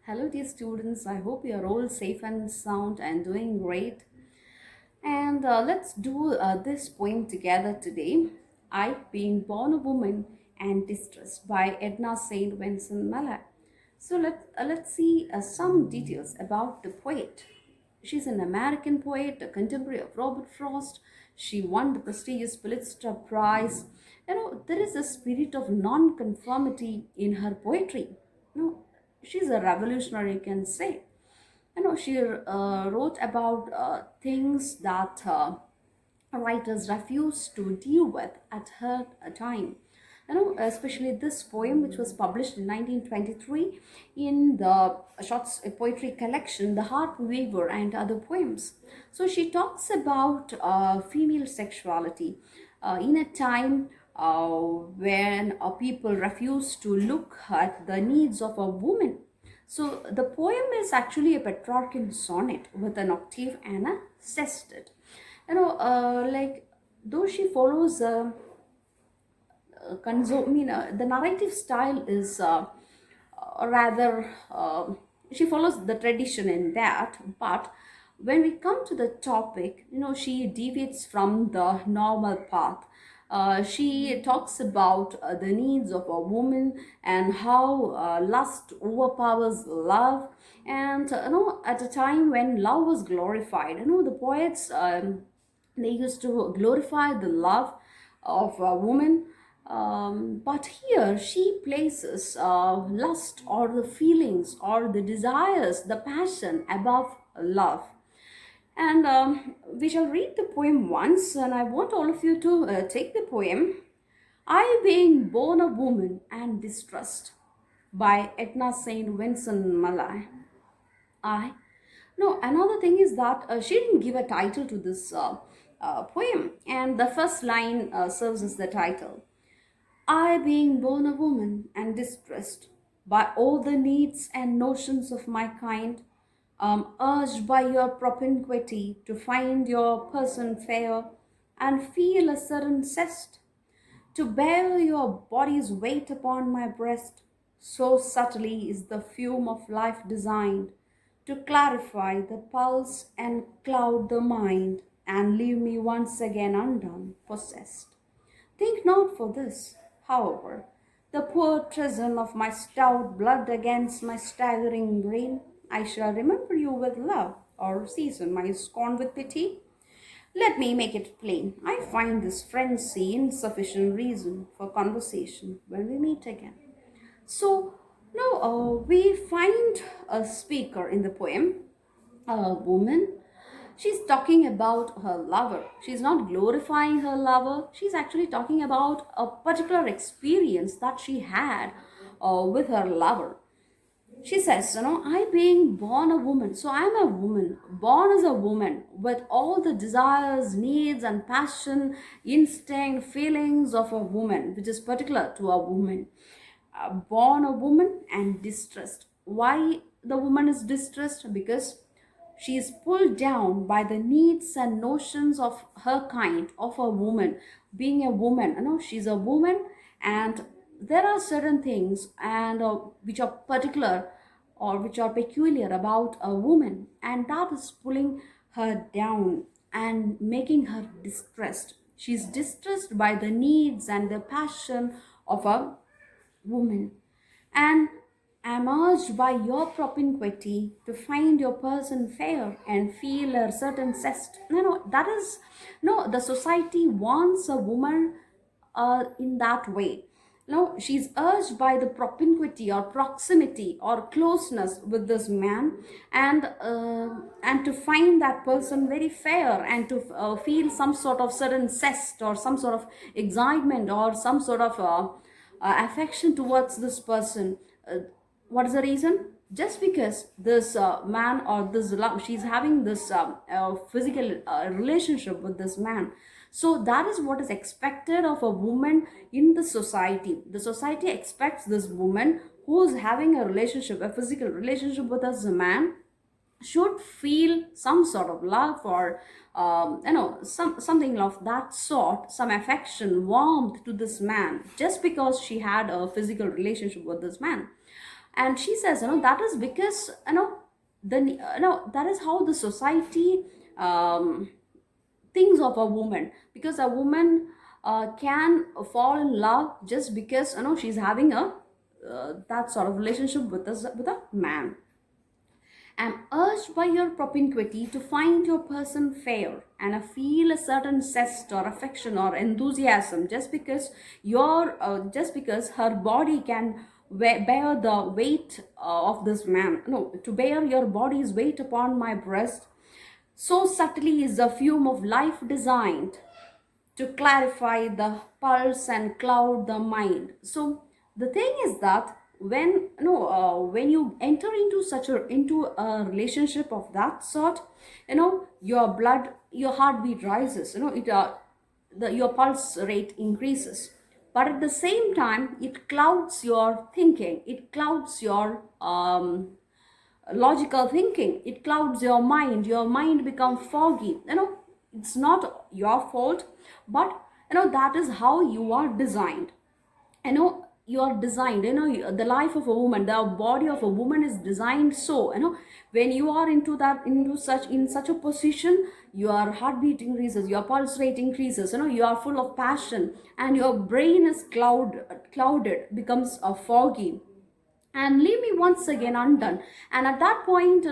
Hello, dear students. I hope you are all safe and sound and doing great. And let's do this poem together today. I, being born a woman and distressed by Edna St. Vincent Milley. So let's see some details about the poet. She's an American poet, a contemporary of Robert Frost. She won the prestigious Pulitzer Prize. There is a spirit of non-conformity in her poetry. She's a revolutionary, you can say. She wrote about things that writers refused to deal with at her time. Especially this poem, which was published in 1923 in the short poetry collection, The Heart Weaver and Other Poems. So she talks about female sexuality in a time when people refuse to look at the needs of a woman. So the poem is actually a Petrarchan sonnet with an octave and a sestet. Like though she follows the narrative style is rather she follows the tradition in that, but when we come to the topic, she deviates from the normal path. She talks about the needs of a woman and how lust overpowers love, and at a time when love was glorified, the poets they used to glorify the love of a woman, but here she places lust or the feelings or the desires, the passion above love. And we shall read the poem once, and I want all of you to take the poem. I, being born a woman and distressed, by Edna St. Vincent Milley. I No, another thing is that she didn't give a title to this poem, and the first line serves as the title. I, being born a woman and distressed by all the needs and notions of my kind, urged by your propinquity to find your person fair and feel a certain zest, to bear your body's weight upon my breast, so subtly is the fume of life designed to clarify the pulse and cloud the mind, and leave me once again undone, possessed. Think not for this, however, the poor treason of my stout blood against my staggering brain. I shall remember you with love, or season my scorn with pity. Let me make it plain. I find this frenzy insufficient reason for conversation when we meet again. So now we find a speaker in the poem, a woman. She's talking about her lover. She's not glorifying her lover. She's actually talking about a particular experience that she had with her lover. She says, I, being born a woman, so I'm a woman, born as a woman with all the desires, needs, and passion, instinct, feelings of a woman, which is particular to a woman. Born a woman and distressed. Why the woman is distressed? Because she is pulled down by the needs and notions of her kind, of a woman. Being a woman, she's a woman, and there are certain things and which are particular or which are peculiar about a woman, and that is pulling her down and making her distressed. She's distressed by the needs and the passion of a woman, and am urged by your propinquity to find your person fair and feel a certain zest. That is, no, the society wants a woman in that way. No, she's urged by the propinquity or proximity or closeness with this man, and to find that person very fair, and to feel some sort of certain zest or some sort of excitement or some sort of affection towards this person. What is the reason? Just because this man or this love, she's having this physical relationship with this man. So that is what is expected of a woman in the society. The society expects this woman who is having a relationship, a physical relationship with this man, should feel some sort of love or something of that sort, some affection, warmth to this man, just because she had a physical relationship with this man. And she says, that is because, that is how the society um, thinks of a woman, because a woman can fall in love just because she's having a that sort of relationship with a man. Am urged by your propinquity to find your person fair, and I feel a certain zest or affection or enthusiasm just because her body can bear the weight of this man. No, to bear your body's weight upon my breast. So subtly is the fume of life designed to clarify the pulse and cloud the mind. So the thing is that when you enter into a relationship of that sort, your heartbeat rises. Your pulse rate increases. But at the same time, it clouds your thinking. It clouds your logical thinking. It clouds your mind becomes foggy. It's not your fault, but that is how you are designed. You are designed, the life of a woman, the body of a woman is designed. So when you are in such a position, your heartbeat increases, your pulse rate increases, you are full of passion, and your brain is clouded, becomes foggy, and leave me once again undone. And at that point,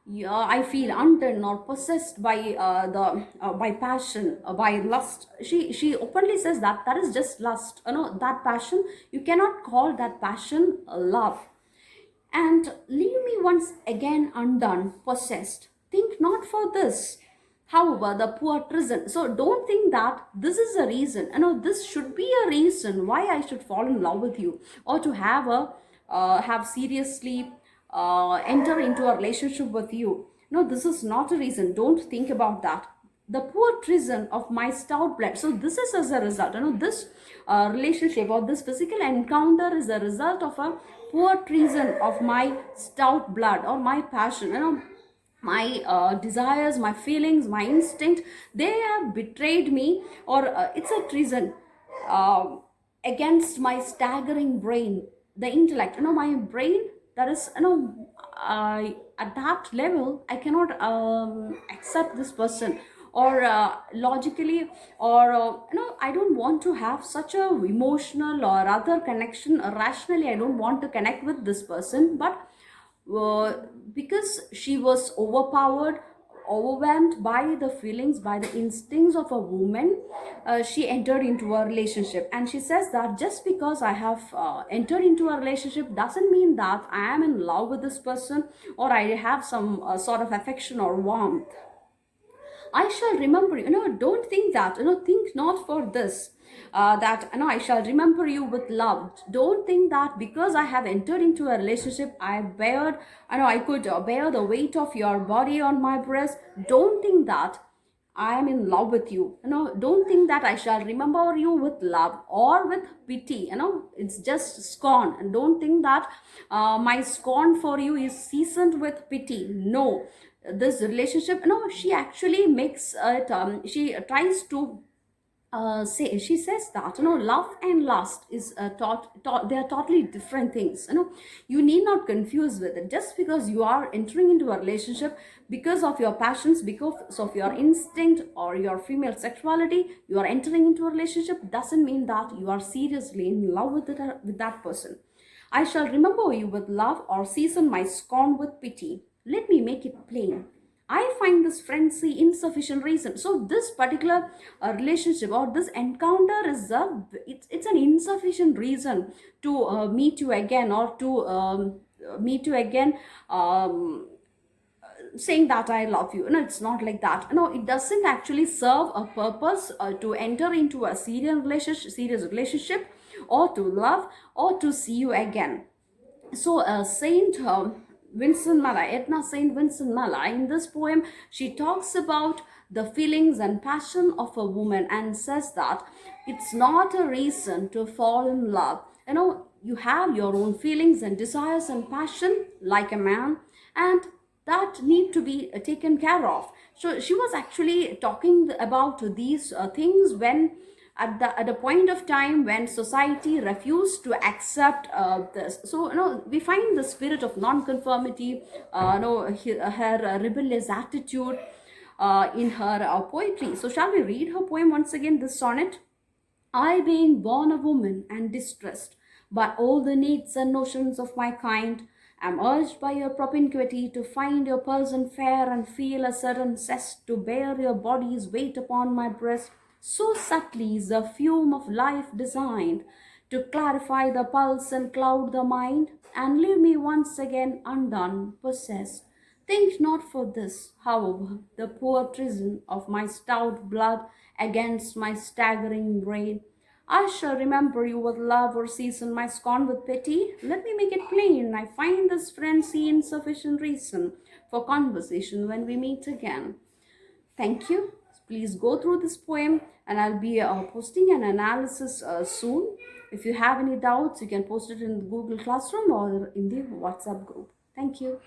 yeah, I feel undone or possessed by the by passion, by lust. She openly says that that is just lust. That passion, you cannot call that passion love. And leave me once again undone, possessed. Think not for this. However, the poor treason. So don't think that this is a reason. This should be a reason why I should fall in love with you, or to have seriously enter into a relationship with you. No, this is not a reason. Don't think about that. The poor treason of my stout blood. So this is as a result. This relationship or this physical encounter is a result of a poor treason of my stout blood or my passion. My desires, my feelings, my instinct, they have betrayed me, or it's a treason uh, against my staggering brain, the intellect. My brain, that is, at that level I cannot accept this person, or logically, or I don't want to have such a emotional or other connection. Rationally, I don't want to connect with this person, but uh, because she was overwhelmed by the feelings, by the instincts of a woman, she entered into a relationship. And she says that just because I have entered into a relationship doesn't mean that I am in love with this person, or I have some sort of affection or warmth. I shall remember you. Don't think that. Think not for this. That I shall remember you with love. Don't think that because I have entered into a relationship, I could bear the weight of your body on my breast. Don't think that I am in love with you. Don't think that I shall remember you with love or with pity. It's just scorn. And don't think that my scorn for you is seasoned with pity. No, this relationship, she actually makes it. She tries to she says that love and lust is they are totally different things. You need not confuse with it. Just because you are entering into a relationship because of your passions, because of your instinct or your female sexuality, you are entering into a relationship doesn't mean that you are seriously in love with that person. I shall remember you with love or season my scorn with pity. Let me make it plain. I find this frenzy insufficient reason. So this particular relationship or this encounter is it's an insufficient reason to meet you again, or to meet you again, saying that I love you. It's not like that. It doesn't actually serve a purpose to enter into a serious relationship, or to love, or to see you again. So Saint Vincent Milley, Edna St. Vincent Milley, in this poem, she talks about the feelings and passion of a woman, and says that it's not a reason to fall in love. You have your own feelings and desires and passion like a man, and that need to be taken care of. So she was actually talking about these things when at the point of time when society refused to accept this. So we find the spirit of non-conformity, her rebellious attitude in her poetry. So shall we read her poem once again, this sonnet? I, being born a woman and distressed by all the needs and notions of my kind, am urged by your propinquity to find your person fair and feel a certain zest to bear your body's weight upon my breast. So subtly is the fume of life designed to clarify the pulse and cloud the mind, and leave me once again undone, possessed. Think not for this, however, the poor treason of my stout blood against my staggering brain. I shall remember you with love or season my scorn with pity. Let me make it plain. I find this frenzy insufficient reason for conversation when we meet again. Thank you. Please go through this poem, and I'll be posting an analysis soon. If you have any doubts, you can post it in the Google Classroom or in the WhatsApp group. Thank you.